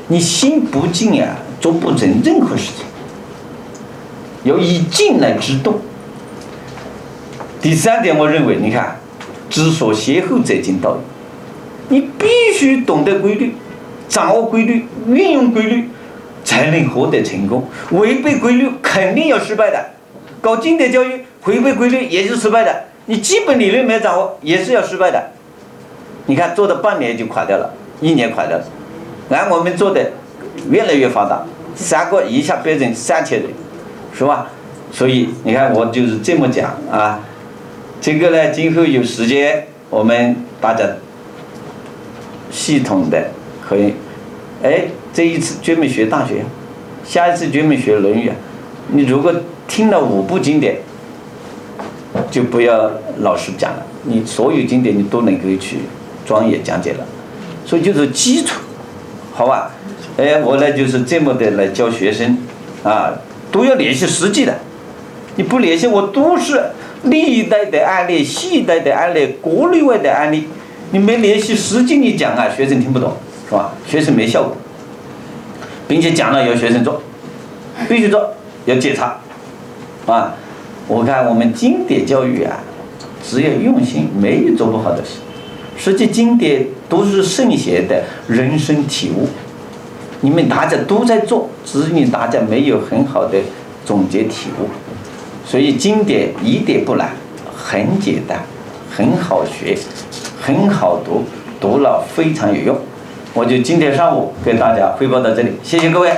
你心不静呀，做不成任何事情。要以静来制动。第三点，我认为，你看，知所先后则近道矣。你必须懂得规律，掌握规律，运用规律，才能获得成功。违背规律肯定要失败的。搞经典教育，违背规律也是失败的。你基本理论没掌握，也是要失败的。你看，做到半年就垮掉了，1年垮掉了。而我们做的越来越发达，3个一下变成3000人，是吧？所以你看，我就是这么讲啊。这个呢，今后有时间我们大家系统的可以，这一次专门学大学，下一次专门学《论语》。你如果听了5部经典，就不要老师讲了，你所有经典你都能够去专业讲解了。所以就是基础，好吧？我呢就是这么的来教学生啊，都要联系实际的。你不联系，我都是历代的案例、现代的案例、国内外的案例，你没联系实际，你讲啊，学生听不懂，是吧？学生没效果，并且讲了要学生做，必须做，要检查，啊！我看我们经典教育啊，只要用心，没有做不好的事。实际经典都是圣贤的人生体悟，你们大家都在做，只是你大家没有很好的总结体悟。所以经典一点不难，很简单，很好学，很好读，读了非常有用。我就今天上午跟大家汇报到这里，谢谢各位。